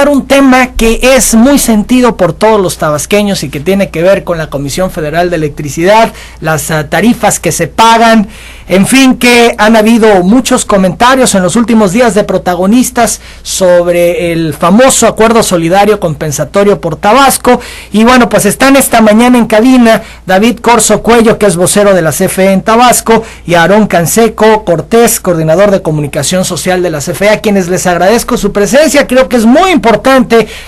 Un tema que es muy sentido por todos los tabasqueños y que tiene que ver con la Comisión Federal de Electricidad, las tarifas que se pagan, en fin, que han habido muchos comentarios en los últimos días de protagonistas sobre el famoso acuerdo solidario compensatorio por Tabasco. Y bueno, pues están esta mañana en cabina David Corzo Cuello, que es vocero de la CFE en Tabasco, y Aarón Canseco Cortés, coordinador de comunicación social de la CFE, a quienes les agradezco su presencia. Creo que es muy importante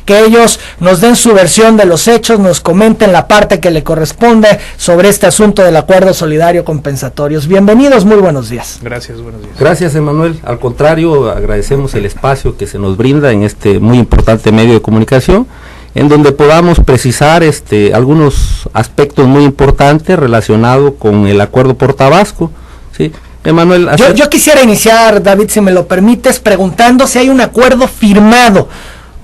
que ellos nos den su versión de los hechos, nos comenten la parte que le corresponde sobre este asunto del acuerdo solidario compensatorio. Bienvenidos, muy buenos días. Gracias, buenos días. Gracias, Emanuel. Al contrario, agradecemos el espacio que se nos brinda en este muy importante medio de comunicación, en donde podamos precisar algunos aspectos muy importantes relacionados con el acuerdo por Tabasco, ¿sí? Emanuel, yo quisiera iniciar, David, si me lo permites, preguntando si hay un acuerdo firmado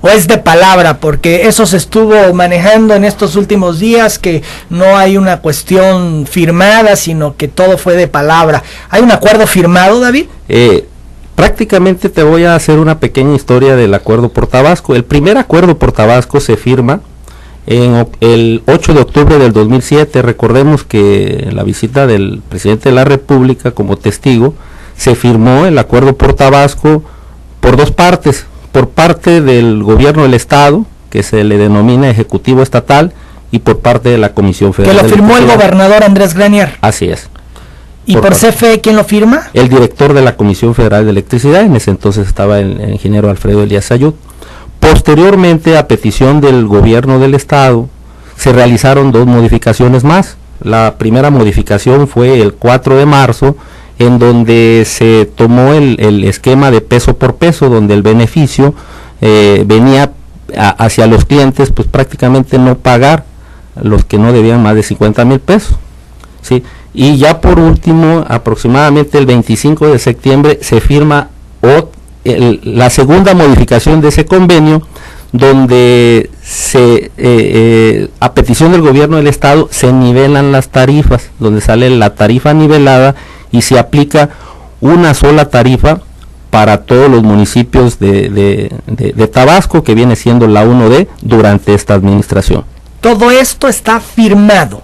o es de palabra, porque eso se estuvo manejando en estos últimos días, que no hay una cuestión firmada, sino que todo fue de palabra. ¿Hay un acuerdo firmado, David? Prácticamente te voy a hacer una pequeña historia del acuerdo por Tabasco. El primer acuerdo por Tabasco se firma en el 8 de octubre del 2007. Recordemos que en la visita del presidente de la República como testigo, se firmó el acuerdo por Tabasco por dos partes. Por parte del gobierno del estado, que se le denomina Ejecutivo Estatal, y por parte de la Comisión Federal. Que lo firmó el gobernador Andrés Granier. Así es. ¿Y por CFE quién lo firma? El director de la Comisión Federal de Electricidad, en ese entonces estaba el ingeniero Alfredo Elías Sayud. Posteriormente, a petición del gobierno del estado, se realizaron dos modificaciones más. La primera modificación fue el 4 de marzo, en donde se tomó el esquema de peso por peso, donde el beneficio venía hacia los clientes, pues prácticamente no pagar los que no debían más de 50,000 pesos, ¿sí? Y ya por último, aproximadamente el 25 de septiembre, se firma la segunda modificación de ese convenio, donde a petición del gobierno del estado se nivelan las tarifas, donde sale la tarifa nivelada y se aplica una sola tarifa para todos los municipios de Tabasco, que viene siendo la 1D, durante esta administración. Todo esto está firmado.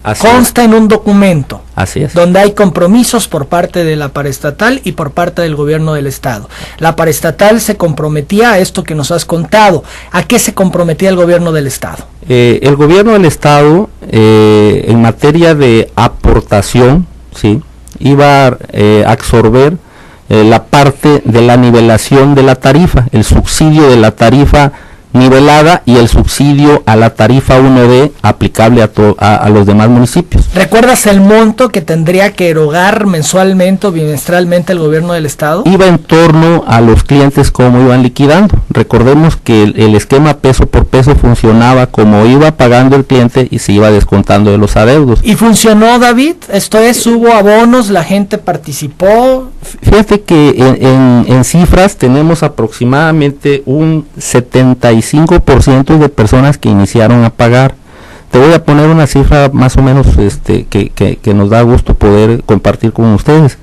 Así consta es. En un documento. Así es. Donde hay compromisos por parte de la paraestatal y por parte del gobierno del estado. La paraestatal se comprometía a esto que nos has contado. ¿A qué se comprometía el gobierno del estado? El gobierno del estado, en materia de aportación, ¿sí?, iba a absorber la parte de la nivelación de la tarifa, el subsidio de la tarifa nivelada y el subsidio a la tarifa 1D aplicable a los demás municipios. ¿Recuerdas el monto que tendría que erogar mensualmente o bimestralmente el gobierno del estado? Iba en torno a los clientes cómo iban liquidando. Recordemos que el esquema peso por peso funcionaba como iba pagando el cliente y se iba descontando de los adeudos. ¿Y funcionó, David? Esto es, ¿hubo abonos? ¿La gente participó? Fíjate que en cifras tenemos aproximadamente un 75% de personas que iniciaron a pagar. Te voy a poner una cifra más o menos que nos da gusto poder compartir con ustedes.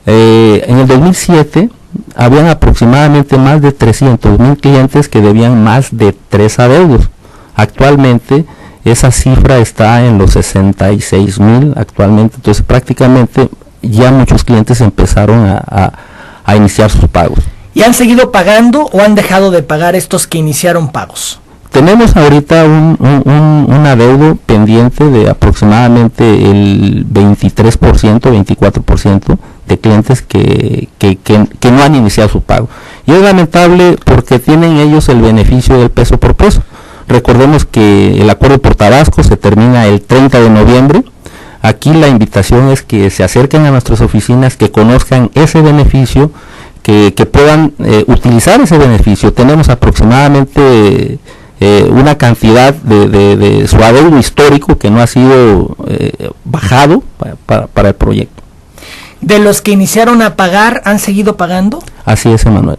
En el 2007 habían aproximadamente más de 300,000 clientes que debían más de 3 adeudos. Actualmente esa cifra está en los 66,000 actualmente, entonces prácticamente ya muchos clientes empezaron a iniciar sus pagos. ¿Y han seguido pagando o han dejado de pagar estos que iniciaron pagos? Tenemos ahorita un adeudo pendiente de aproximadamente el 23%, 24% de clientes que no han iniciado su pago. Y es lamentable porque tienen ellos el beneficio del peso por peso. Recordemos que el acuerdo por Tabasco se termina el 30 de noviembre. Aquí la invitación es que se acerquen a nuestras oficinas, que conozcan ese beneficio, que puedan utilizar ese beneficio. Tenemos aproximadamente una cantidad de su adeudo histórico que no ha sido bajado para el proyecto. ¿De los que iniciaron a pagar, han seguido pagando? Así es, Emanuel.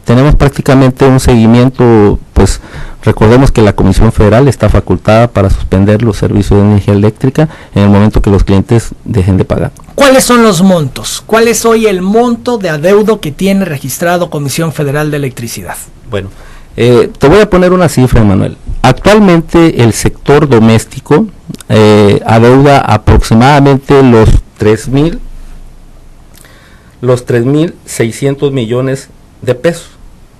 Tenemos prácticamente un seguimiento, pues recordemos que la Comisión Federal está facultada para suspender los servicios de energía eléctrica en el momento que los clientes dejen de pagar. ¿Cuáles son los montos? ¿Cuál es hoy el monto de adeudo que tiene registrado Comisión Federal de Electricidad? Bueno, Te voy a poner una cifra, Manuel. Actualmente el sector doméstico adeuda aproximadamente los 3.600 millones de pesos,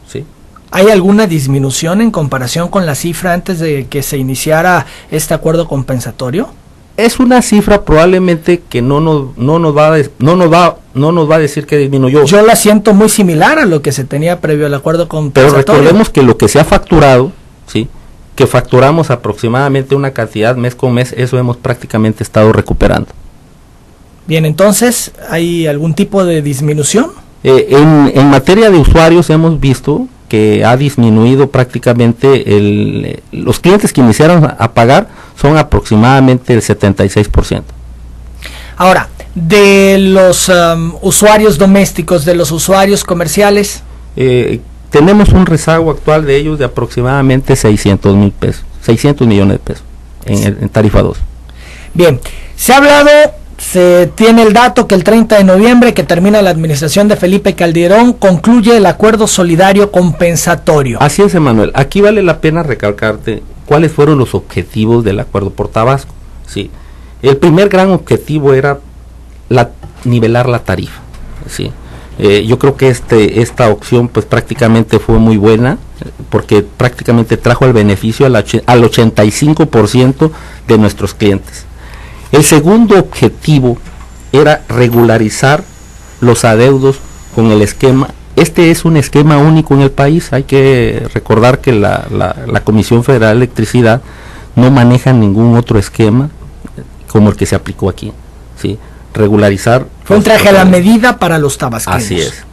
¿sí? ¿Hay alguna disminución en comparación con la cifra antes de que se iniciara este acuerdo compensatorio? Es una cifra probablemente que no nos va a decir que disminuyó. Yo la siento muy similar a lo que se tenía previo al acuerdo compensatorio. Pero recordemos que lo que se ha facturado, ¿sí?, que facturamos aproximadamente una cantidad mes con mes, eso hemos prácticamente estado recuperando. Bien, entonces, ¿hay algún tipo de disminución? En materia de usuarios hemos visto que ha disminuido prácticamente los clientes que iniciaron a pagar son aproximadamente el 76%. Ahora, de los usuarios domésticos, de los usuarios comerciales, tenemos un rezago actual de ellos de aproximadamente 600 millones de pesos en tarifa 2. Bien, se tiene el dato que el 30 de noviembre, que termina la administración de Felipe Calderón, concluye el acuerdo solidario compensatorio. Así es, Emanuel. Aquí vale la pena recalcarte cuáles fueron los objetivos del acuerdo por Tabasco. Sí. El primer gran objetivo era nivelar la tarifa. Sí. Yo creo que esta opción pues prácticamente fue muy buena, porque prácticamente trajo el beneficio al 85% de nuestros clientes. El segundo objetivo era regularizar los adeudos con el esquema. Este es un esquema único en el país. Hay que recordar que la Comisión Federal de Electricidad no maneja ningún otro esquema como el que se aplicó aquí, ¿sí? Regularizar. Fue un traje a la medida para los tabasqueños. Así es.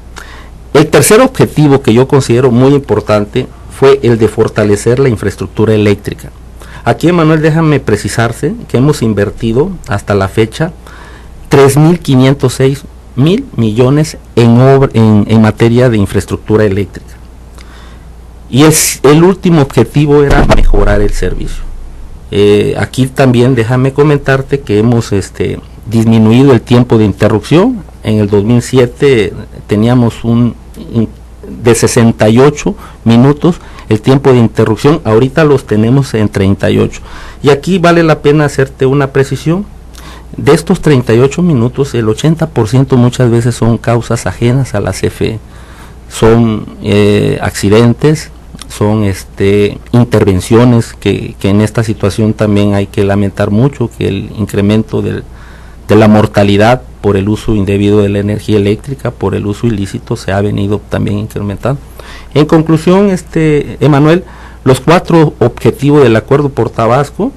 El tercer objetivo que yo considero muy importante fue el de fortalecer la infraestructura eléctrica. Aquí, Manuel, déjame precisarse que hemos invertido hasta la fecha 3.506 millones en materia de infraestructura eléctrica. Y el último objetivo era mejorar el servicio. Aquí también déjame comentarte que hemos disminuido el tiempo de interrupción. En el 2007 teníamos de 68 minutos el tiempo de interrupción, ahorita los tenemos en 38. Y aquí vale la pena hacerte una precisión. De estos 38 minutos, el 80% muchas veces son causas ajenas a la CFE. Son accidentes, son intervenciones que en esta situación también hay que lamentar mucho, que el incremento de la mortalidad por el uso indebido de la energía eléctrica, por el uso ilícito, se ha venido también incrementando. En conclusión, Emanuel, los 4 objetivos del acuerdo por Tabasco,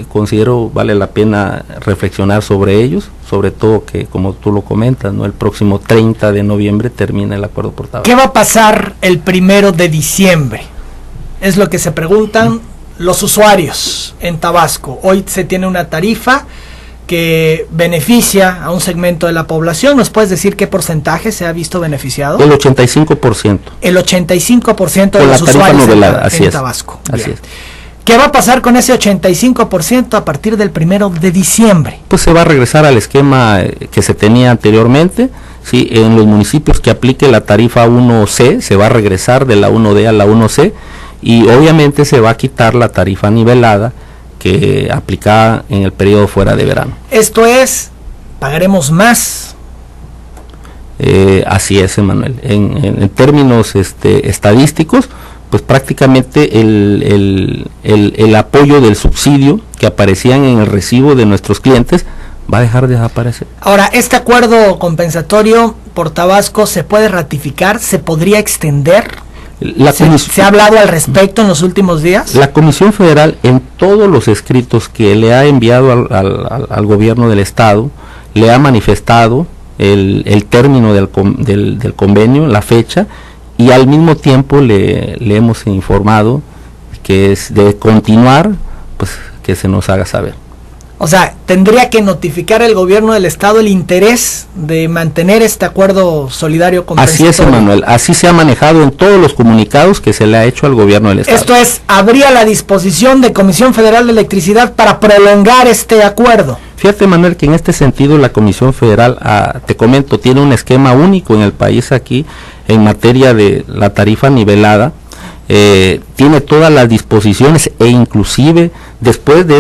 considero vale la pena reflexionar sobre ellos, sobre todo que, como tú lo comentas, ¿no?, el próximo 30 de noviembre termina el acuerdo por Tabasco. ¿Qué va a pasar el 1 de diciembre? Es lo que se preguntan los usuarios en Tabasco. Hoy se tiene una tarifa que beneficia a un segmento de la población. ¿Nos puedes decir qué porcentaje se ha visto beneficiado? El 85%. El 85% de los usuarios en Tabasco. Así es. ¿Qué va a pasar con ese 85% a partir del 1 de diciembre? Pues se va a regresar al esquema que se tenía anteriormente. Sí, en los municipios que aplique la tarifa 1C, se va a regresar de la 1D a la 1C, y obviamente se va a quitar la tarifa nivelada que aplicaba en el periodo fuera de verano. Esto es, pagaremos más. Así es, Emanuel. En términos estadísticos, pues prácticamente el apoyo del subsidio que aparecían en el recibo de nuestros clientes va a dejar de aparecer. Ahora, ¿este acuerdo compensatorio por Tabasco se puede ratificar? ¿Se podría extender? ¿Se ha hablado al respecto en los últimos días? La Comisión Federal, en todos los escritos que le ha enviado al gobierno del estado, le ha manifestado el término del convenio, la fecha, y al mismo tiempo le hemos informado que es de continuar, pues que se nos haga saber. O sea, tendría que notificar el gobierno del estado el interés de mantener este acuerdo solidario compensatorio. Así es, Emanuel, así se ha manejado en todos los comunicados que se le ha hecho al gobierno del estado. Esto es, ¿habría la disposición de Comisión Federal de Electricidad para prolongar este acuerdo? Fíjate, Manuel, que en este sentido la Comisión Federal, te comento, tiene un esquema único en el país aquí en materia de la tarifa nivelada, tiene todas las disposiciones, e inclusive después de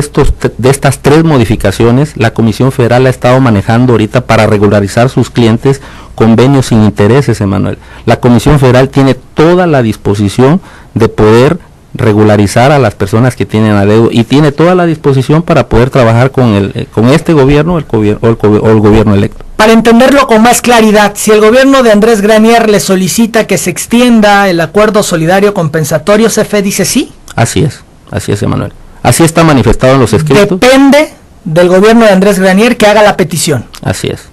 estas 3 modificaciones, la Comisión Federal ha estado manejando ahorita para regularizar sus clientes convenios sin intereses, Emanuel. La Comisión Federal tiene toda la disposición de poder regularizar a las personas que tienen adeudo, y tiene toda la disposición para poder trabajar con este gobierno o el gobierno electo. Para entenderlo con más claridad, si el gobierno de Andrés Granier le solicita que se extienda el acuerdo solidario compensatorio, CFE dice sí. Así es, Emanuel. Así está manifestado en los escritos. Depende del gobierno de Andrés Granier que haga la petición. Así es.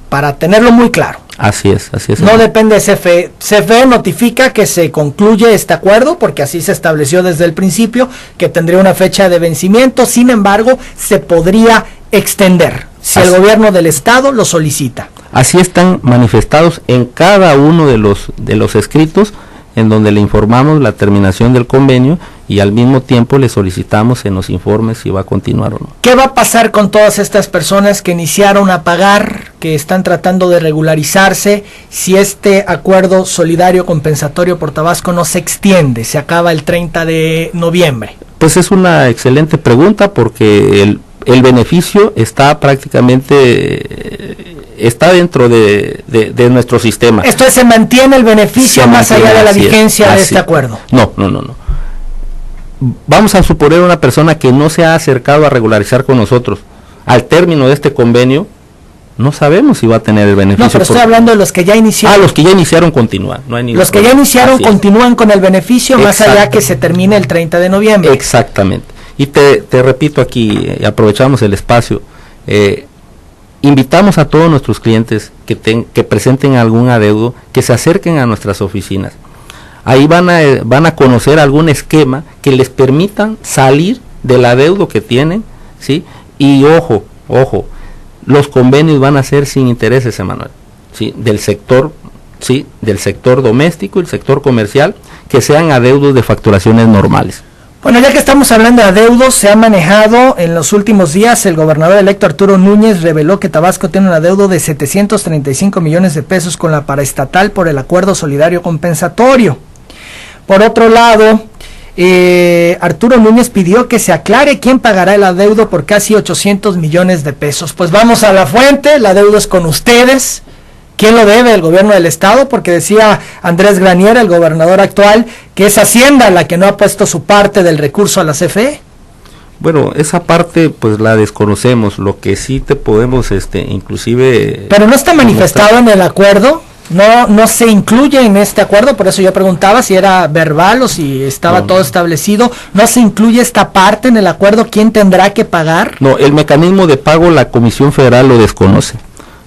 Para tenerlo muy claro. Así es. No depende de CFE. CFE notifica que se concluye este acuerdo, porque así se estableció desde el principio, que tendría una fecha de vencimiento. Sin embargo, se podría extender si el gobierno del estado lo solicita. Así están manifestados en cada uno de los escritos, en donde le informamos la terminación del convenio y al mismo tiempo le solicitamos en los informes si va a continuar o no. ¿Qué va a pasar con todas estas personas que iniciaron a pagar, que están tratando de regularizarse, si este acuerdo solidario compensatorio por Tabasco no se extiende, se acaba el 30 de noviembre? Pues es una excelente pregunta, porque el beneficio está prácticamente está dentro de nuestro sistema. Esto es, se mantiene el beneficio más allá de la vigencia de este acuerdo. No. Vamos a suponer una persona que no se ha acercado a regularizar con nosotros. Al término de este convenio, no sabemos si va a tener el beneficio. No, pero estoy hablando de los que ya iniciaron. Los que ya iniciaron continúan. No hay ningún los que ya iniciaron continúan con el beneficio más allá que se termine el 30 de noviembre. Exactamente. Y te repito aquí, aprovechamos el espacio, invitamos a todos nuestros clientes que presenten algún adeudo, que se acerquen a nuestras oficinas. Ahí van a conocer algún esquema que les permitan salir del adeudo que tienen, ¿sí? Y ojo, los convenios van a ser sin intereses, Emanuel, ¿sí? Del sector doméstico y el sector comercial, que sean adeudos de facturaciones normales. Bueno, ya que estamos hablando de adeudos, se ha manejado en los últimos días, el gobernador electo Arturo Núñez reveló que Tabasco tiene un adeudo de 735 millones de pesos con la paraestatal por el acuerdo solidario compensatorio. Por otro lado, Arturo Núñez pidió que se aclare quién pagará el adeudo por casi 800 millones de pesos. Pues vamos a la fuente, el adeudo es con ustedes. ¿Quién lo debe? El gobierno del estado, porque decía Andrés Granier, el gobernador actual, que es Hacienda la que no ha puesto su parte del recurso a la CFE. Bueno, esa parte pues la desconocemos. Lo que sí te podemos inclusive... Pero no está manifestado en el acuerdo, no se incluye en este acuerdo, por eso yo preguntaba si era verbal o si estaba todo establecido. ¿No se incluye esta parte en el acuerdo? ¿Quién tendrá que pagar? No, el mecanismo de pago la Comisión Federal lo desconoce.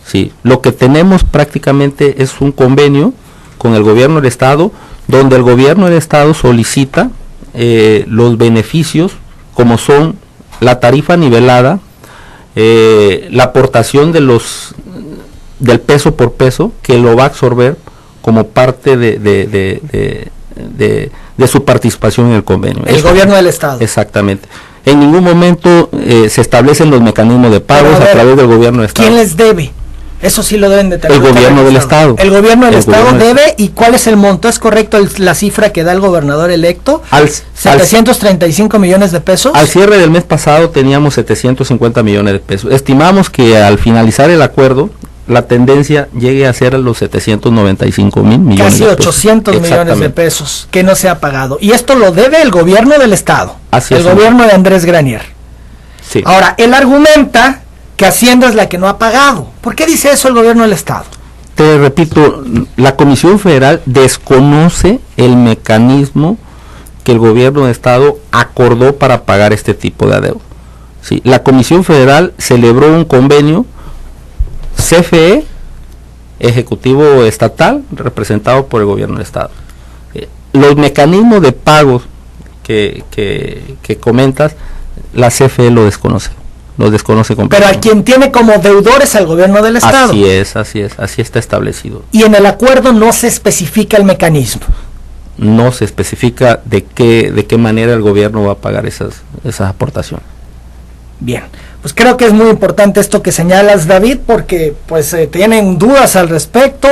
Sí, lo que tenemos prácticamente es un convenio con el gobierno del estado, donde el gobierno del estado solicita los beneficios, como son la tarifa nivelada, la aportación del peso por peso, que lo va a absorber como parte de su participación en el convenio. El gobierno del estado. Exactamente. En ningún momento se establecen los mecanismos de pagos a través del gobierno del estado. ¿Quién les debe? Eso sí lo deben de tener. El gobierno del estado. El gobierno del estado debe. ¿Y cuál es el monto? ¿Es correcto la cifra que da el gobernador electo? 735 millones de pesos. Al cierre del mes pasado teníamos 750 millones de pesos. Estimamos que al finalizar el acuerdo, la tendencia llegue a ser a los 795 mil millones de pesos. Casi 800 millones de pesos que no se ha pagado. Y esto lo debe el gobierno del estado. Así el gobierno de Andrés Granier. Sí. Ahora, él argumenta que Hacienda es la que no ha pagado. ¿Por qué dice eso el gobierno del estado? Te repito, la Comisión Federal desconoce el mecanismo que el gobierno del estado acordó para pagar este tipo de adeudo. Sí, la Comisión Federal celebró un convenio CFE, Ejecutivo Estatal, representado por el gobierno del estado. Los mecanismos de pagos que comentas, la CFE lo desconoce completamente. Pero a quien tiene como deudores al gobierno del estado. Así está establecido. Y en el acuerdo no se especifica el mecanismo. No se especifica de qué manera el gobierno va a pagar esas aportaciones. Bien, Pues creo que es muy importante esto que señalas, David, porque pues tienen dudas al respecto.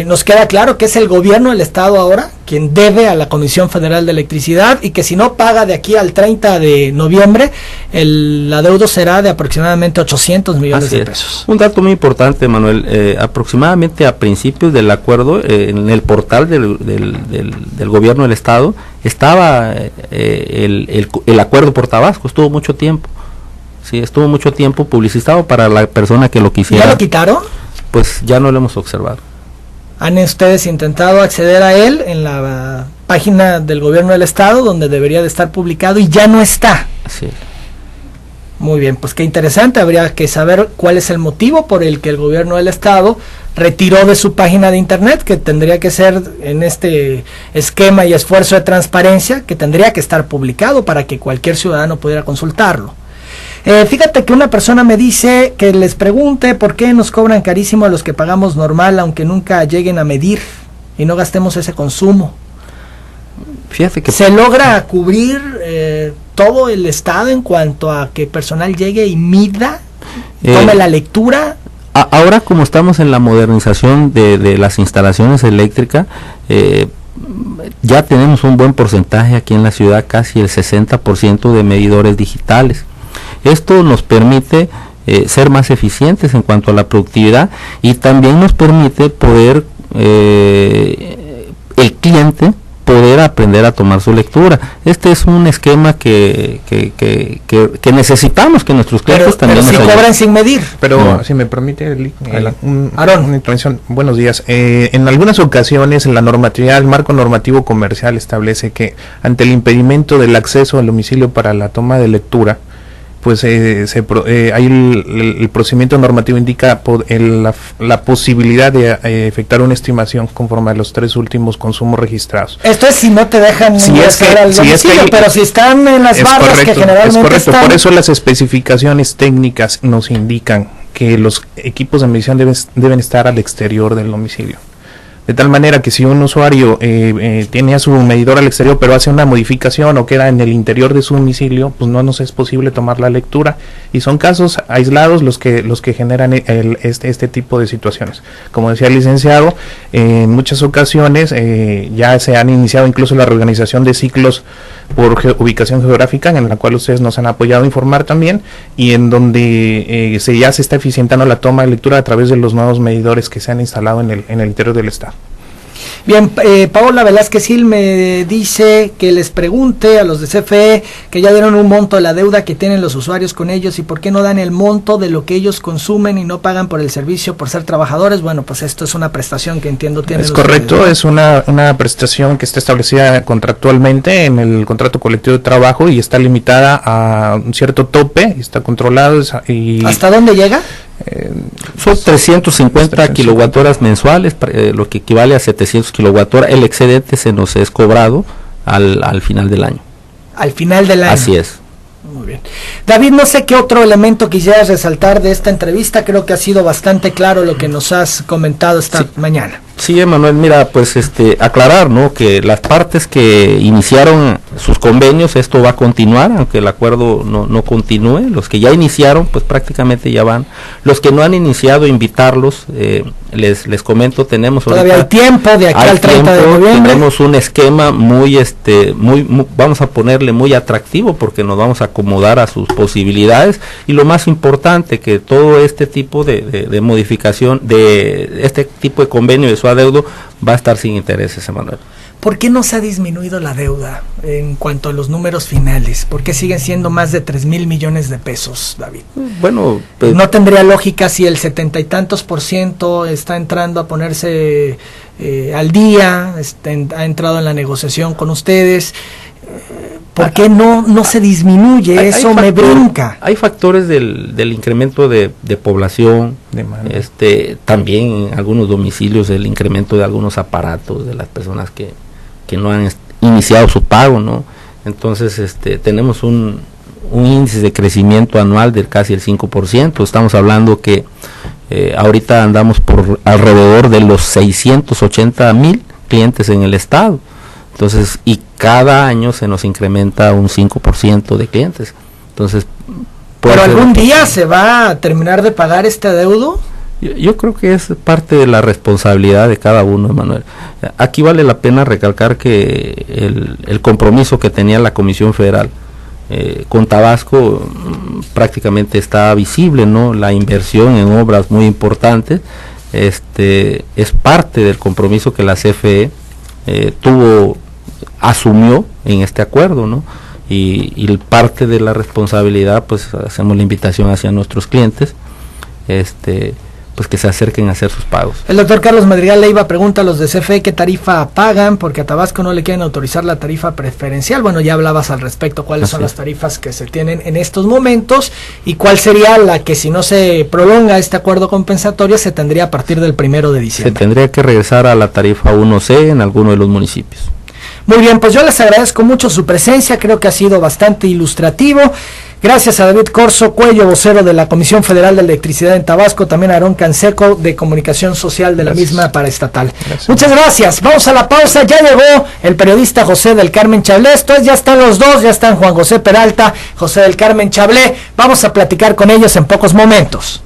Nos queda claro que es el gobierno del estado ahora quien debe a la Comisión Federal de Electricidad, y que si no paga de aquí al 30 de noviembre, el adeudo será de aproximadamente 800 millones de pesos. Un dato muy importante, Manuel, aproximadamente a principios del acuerdo, en el portal del gobierno del estado, estaba el acuerdo por Tabasco, estuvo mucho tiempo. Sí, estuvo mucho tiempo publicitado para la persona que lo quisiera. ¿Ya lo quitaron? Pues ya no lo hemos observado. ¿Han ustedes intentado acceder a él en la página del gobierno del estado, donde debería de estar publicado, y ya no está? Sí. Muy bien, pues qué interesante. Habría que saber cuál es el motivo por el que el gobierno del estado retiró de su página de internet, que tendría que ser en este esquema y esfuerzo de transparencia, que tendría que estar publicado para que cualquier ciudadano pudiera consultarlo. Fíjate que una persona me dice que les pregunte por qué nos cobran carísimo a los que pagamos normal, aunque nunca lleguen a medir y no gastemos ese consumo. Fíjate que ¿se logra cubrir todo el estado en cuanto a que personal llegue y mida, tome la lectura? Ahora, como estamos en la modernización de las instalaciones eléctricas, ya tenemos un buen porcentaje aquí en la ciudad, casi el 60% de medidores digitales. Esto nos permite ser más eficientes en cuanto a la productividad, y también nos permite poder, el cliente, poder aprender a tomar su lectura. Este es un esquema que necesitamos que nuestros clientes también nos ayuden. Cobran sin medir. Pero no. Si me permite, una intervención. Buenos días. En algunas ocasiones, en la normatividad, el marco normativo comercial establece que ante el impedimento del acceso al domicilio para la toma de lectura, pues hay el procedimiento normativo indica la posibilidad de efectuar una estimación conforme a los 3 últimos consumos registrados. Esto es si no te dejan ingresar al domicilio, pero si están en las barras, correcto, que generalmente es correcto. Están... Por eso las especificaciones técnicas nos indican que los equipos de medición deben estar al exterior del domicilio. De tal manera que si un usuario tiene a su medidor al exterior, pero hace una modificación o queda en el interior de su domicilio, pues no nos es posible tomar la lectura, y son casos aislados los que generan este tipo de situaciones. Como decía el licenciado, en muchas ocasiones ya se han iniciado incluso la reorganización de ciclos por ubicación geográfica, en la cual ustedes nos han apoyado a informar también, y en donde ya se está eficientando la toma de lectura a través de los nuevos medidores que se han instalado en el interior del estado. Bien, Paola Velázquez Gil me dice que les pregunte a los de CFE que ya dieron un monto de la deuda que tienen los usuarios con ellos, y por qué no dan el monto de lo que ellos consumen y no pagan por el servicio por ser trabajadores. Bueno, pues esto es una prestación que entiendo tienen. Es correcto, usuarios, ¿no? Es una prestación que está establecida contractualmente en el contrato colectivo de trabajo y está limitada a un cierto tope, y está controlado. ¿Hasta dónde llega? Son 350 kilowatt-horas mensuales, lo que equivale a 700 kilowatt-horas. El excedente se nos es cobrado al final del año. Al final del año. Así es. Muy bien. David, no sé qué otro elemento quisieras resaltar de esta entrevista. Creo que ha sido bastante claro lo que nos has comentado esta mañana. Sí, Emanuel, mira, pues aclarar, ¿no?, que las partes que iniciaron sus convenios, esto va a continuar, aunque el acuerdo no continúe. Los que ya iniciaron, pues prácticamente ya van. Los que no han iniciado, invitarlos, les comento, tenemos todavía hay tiempo de aquí al 30 de noviembre. Tenemos un esquema muy, vamos a ponerle muy atractivo, porque nos vamos a acomodar a sus posibilidades, y lo más importante, que todo este tipo de modificación, de este tipo de convenio de su adeudo, va a estar sin intereses, Emanuel. ¿Por qué no se ha disminuido la deuda en cuanto a los números finales? ¿Por qué siguen siendo más de 3,000 millones de pesos, David? Bueno, pues, no tendría lógica si el 70 y tantos % está entrando a ponerse al día, ha entrado en la negociación con ustedes. ¿Por qué no se disminuye? Eso me brinca. Hay factores del incremento de población, también en algunos domicilios el incremento de algunos aparatos de las personas que no han iniciado su pago, ¿no? Entonces tenemos un índice de crecimiento anual de casi el 5%. Estamos hablando que ahorita andamos por alrededor de los 680,000 clientes en el estado. Entonces, y cada año se nos incrementa un 5% de clientes. Entonces, ¿Pero algún día se va a terminar de pagar este adeudo? Yo creo que es parte de la responsabilidad de cada uno, Manuel. Aquí vale la pena recalcar que el compromiso que tenía la Comisión Federal con Tabasco prácticamente está visible, ¿no? La inversión en obras muy importantes es parte del compromiso que la CFE asumió en este acuerdo, ¿no? Y parte de la responsabilidad, pues hacemos la invitación hacia nuestros clientes, pues que se acerquen a hacer sus pagos. El doctor Carlos Madrigal Leiva pregunta a los de CFE qué tarifa pagan, porque a Tabasco no le quieren autorizar la tarifa preferencial. Bueno, ya hablabas al respecto, cuáles son las tarifas que se tienen en estos momentos y cuál sería la que, si no se prolonga este acuerdo compensatorio, se tendría a partir del 1 de diciembre. Se tendría que regresar a la tarifa 1C en alguno de los municipios. Muy bien, pues yo les agradezco mucho su presencia, creo que ha sido bastante ilustrativo. Gracias a David Corzo Cuello, vocero de la Comisión Federal de Electricidad en Tabasco, también a Aarón Canseco, de Comunicación Social de la misma paraestatal. Muchas gracias, vamos a la pausa, ya llegó el periodista José del Carmen Chablé, ya están los dos, ya están Juan José Peralta, José del Carmen Chablé, vamos a platicar con ellos en pocos momentos.